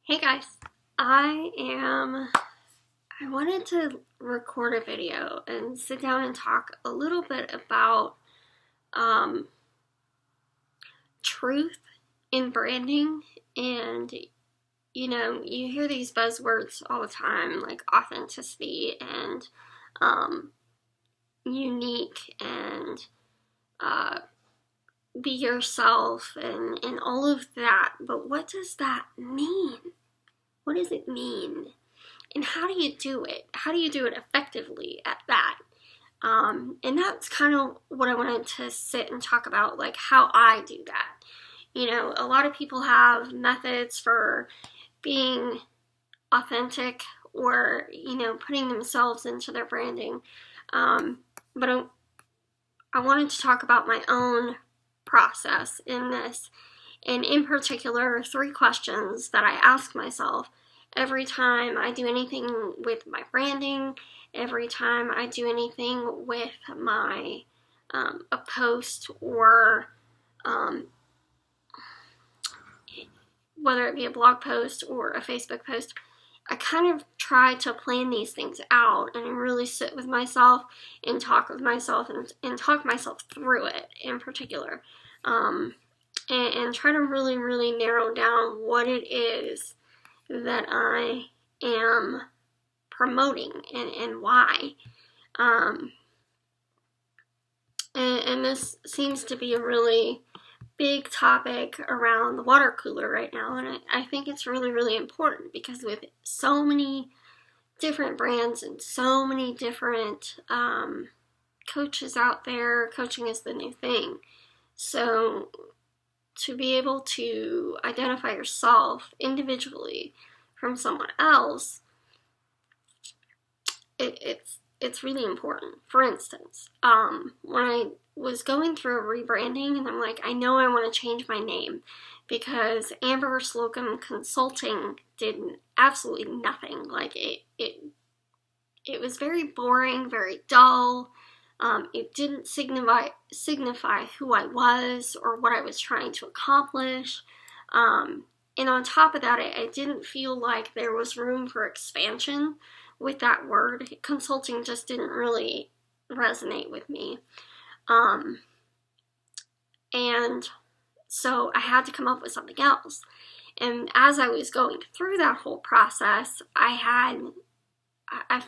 Hey guys, I wanted to record a video and sit down and talk a little bit about um, truth in branding. And you hear these buzzwords all the time, like authenticity and um, unique and uh, be yourself and all of that. But what does that mean? What does it mean? And how do you do it? How do you do it effectively at that? And that's kind of what I wanted to sit and talk about, like how I do that. A lot of people have methods for being authentic or, putting themselves into their branding. But I wanted to talk about my own process in this, and in particular, 3 questions that I ask myself every time I do anything with my branding, every time I do anything with my a post or whether it be a blog post or a Facebook post. I kind of try to plan these things out and really sit with myself and talk with myself and talk myself through it in particular. And try to really, really narrow down what it is that I am promoting and why. And this seems to be a really big topic around the water cooler right now, and I think it's really, really important because with so many different brands and so many different coaches out there, coaching is the new thing. So to be able to identify yourself individually from someone else, it's really important. For instance, when I was going through a rebranding, and I'm like, I know I want to change my name because Amber Slocum Consulting did absolutely nothing. Like it was very boring, very dull. It didn't signify who I was or what I was trying to accomplish. And on top of that, I didn't feel like there was room for expansion with that word. Consulting just didn't really resonate with me. And so I had to come up with something else. And as I was going through that whole process, I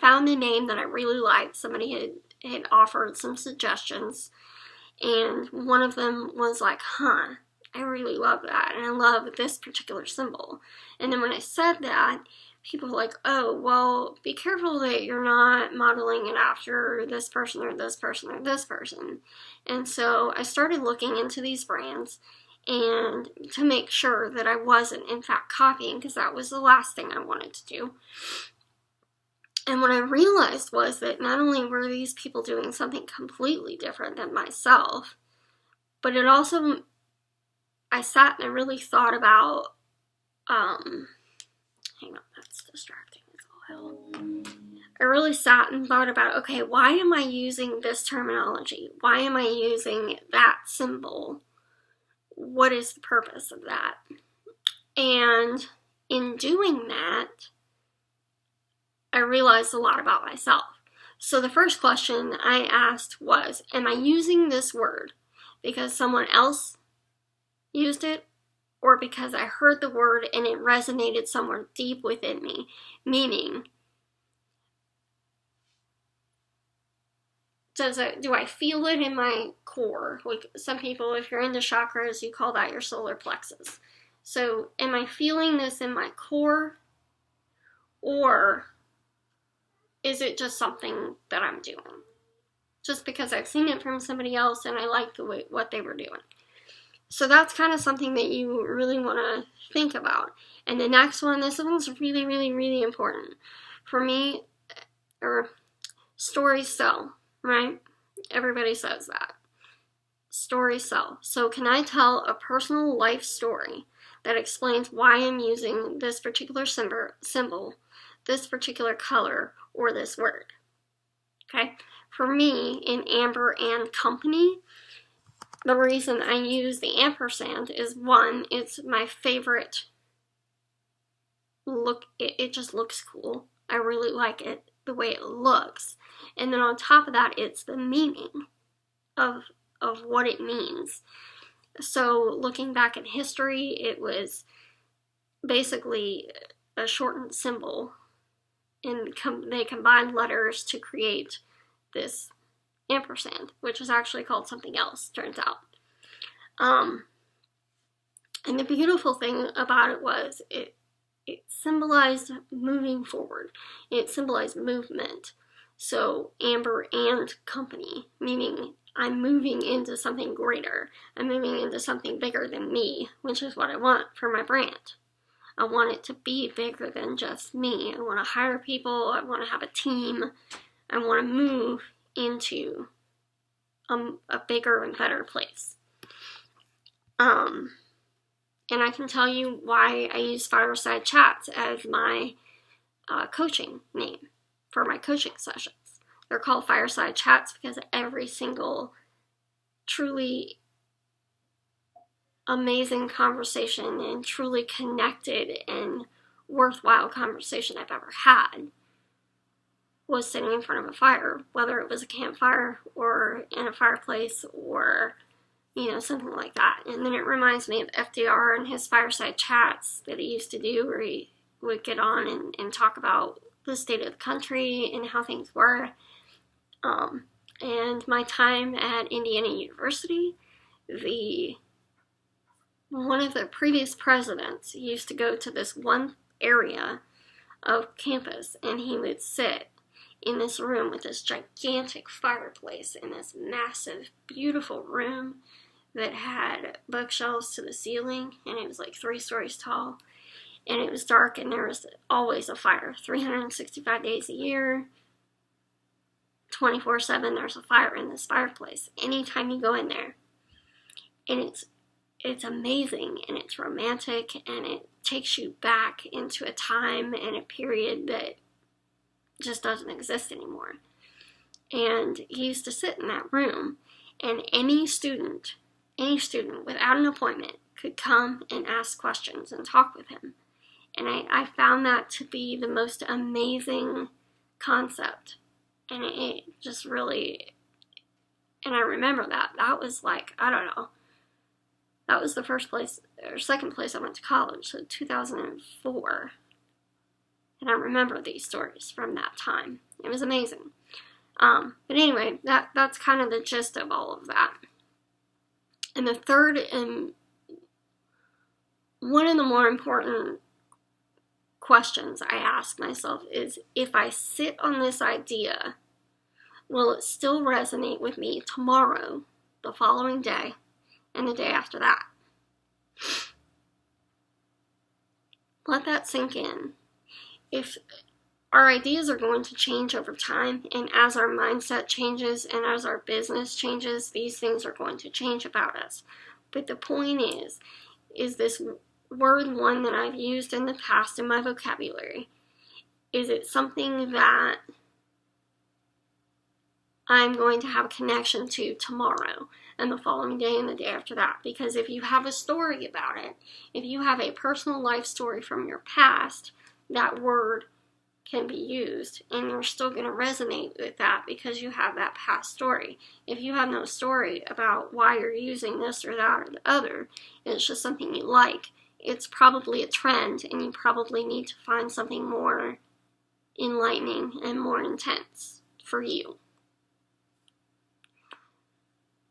found a name that I really liked. Somebody had offered some suggestions, and one of them was like, I really love that, and I love this particular symbol. And then when I said that, people were like, oh, well, be careful that you're not modeling it after this person or this person or this person. And so I started looking into these brands and to make sure that I wasn't, in fact, copying, because that was the last thing I wanted to do. And what I realized was that not only were these people doing something completely different than myself, but it also, I sat and I really thought about, hang on, that's distracting as all hell. I really sat and thought about, okay, why am I using this terminology? Why am I using that symbol? What is the purpose of that? And in doing that, I realized a lot about myself. So the first question I asked was, am I using this word because someone else used it, or because I heard the word and it resonated somewhere deep within me? Meaning, do I feel it in my core? Like some people, if you're into chakras, you call that your solar plexus. So am I feeling this in my core, or is it just something that I'm doing just because I've seen it from somebody else and I like what they were doing? So that's kind of something that you really want to think about. And the next one, this one's really, really, really important. For me, stories sell, right? Everybody says that. Stories sell. So can I tell a personal life story that explains why I'm using this particular symbol, this particular color, or this word? Okay? For me, in Amber and Company, the reason I use the ampersand is, one, it's my favorite it just looks cool. I really like it, the way it looks. And then on top of that, it's the meaning of what it means. So looking back in history, it was basically a shortened symbol, and they combined letters to create this ampersand, which is actually called something else, turns out. And the beautiful thing about it was it symbolized moving forward. It symbolized movement. So Amber and company, meaning I'm moving into something greater. I'm moving into something bigger than me, which is what I want for my brand. I want it to be bigger than just me. I want to hire people. I want to have a team. I want to move into a bigger and better place. And I can tell you why I use Fireside Chats as my coaching name for my coaching sessions. They're called Fireside Chats because every single truly amazing conversation and truly connected and worthwhile conversation I've ever had was sitting in front of a fire, whether it was a campfire or in a fireplace or, you know, something like that. And then it reminds me of FDR and his Fireside Chats that he used to do, where he would get on and talk about the state of the country and how things were. And my time at Indiana University, one of the previous presidents used to go to this one area of campus, and he would sit in this room with this gigantic fireplace in this massive, beautiful room that had bookshelves to the ceiling, and it was like 3 stories tall, and it was dark, and there was always a fire, 365 days a year, 24/7, there's a fire in this fireplace, anytime you go in there. And it's amazing, and it's romantic, and it takes you back into a time and a period that just doesn't exist anymore. And he used to sit in that room, and any student without an appointment could come and ask questions and talk with him. And I found that to be the most amazing concept. And it just really, and I remember that was like, I don't know, that was the first place, or second place I went to college, so 2004. And I remember these stories from that time. It was amazing. But anyway, that's kind of the gist of all of that. And the third, and one of the more important questions I ask myself is, if I sit on this idea, will it still resonate with me tomorrow, the following day, and the day after that? Let that sink in. If our ideas are going to change over time, and as our mindset changes and as our business changes, these things are going to change about us. But the point is this word one that I've used in the past in my vocabulary, is it something that I'm going to have a connection to tomorrow and the following day and the day after that? Because if you have a story about it, if you have a personal life story from your past, that word can be used, and you're still going to resonate with that because you have that past story. If you have no story about why you're using this or that or the other, and it's just something you like, it's probably a trend, and you probably need to find something more enlightening and more intense for you.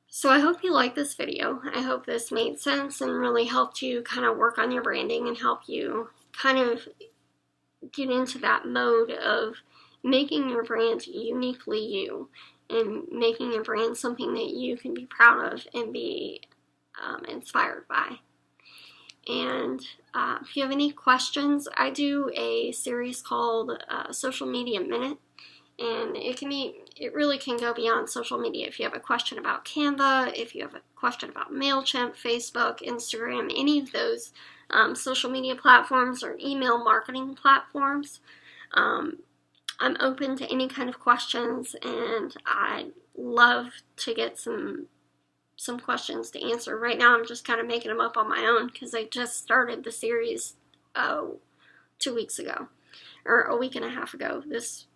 So I hope you liked this video. I hope this made sense and really helped you kind of work on your branding and help you kind of get into that mode of making your brand uniquely you, and making your brand something that you can be proud of and be inspired by. And if you have any questions, I do a series called Social Media Minute, and it really can go beyond social media. If you have a question about Canva, if you have a question about MailChimp, Facebook, Instagram, any of those social media platforms or email marketing platforms, I'm open to any kind of questions, and I'd love to get some questions to answer. Right now I'm just kind of making them up on my own because I just started the series 2 2 weeks ago, or a week and a half ago. This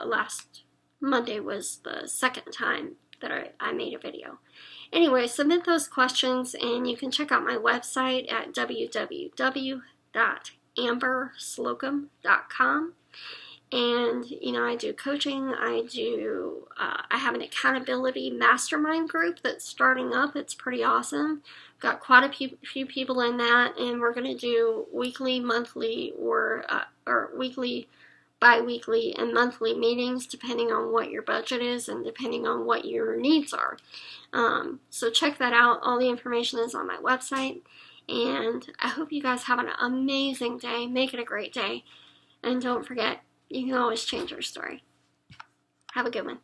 last Monday was the second time that I made a video. Anyway, submit those questions, and you can check out my website at www.amberslocum.com. And, you know, I do coaching, I have an accountability mastermind group that's starting up. It's pretty awesome. Got quite a few people in that, and we're going to do weekly, monthly, or weekly, bi-weekly, and monthly meetings, depending on what your budget is and depending on what your needs are. So check that out. All the information is on my website, and I hope you guys have an amazing day. Make it a great day, and don't forget, you can always change your story. Have a good one.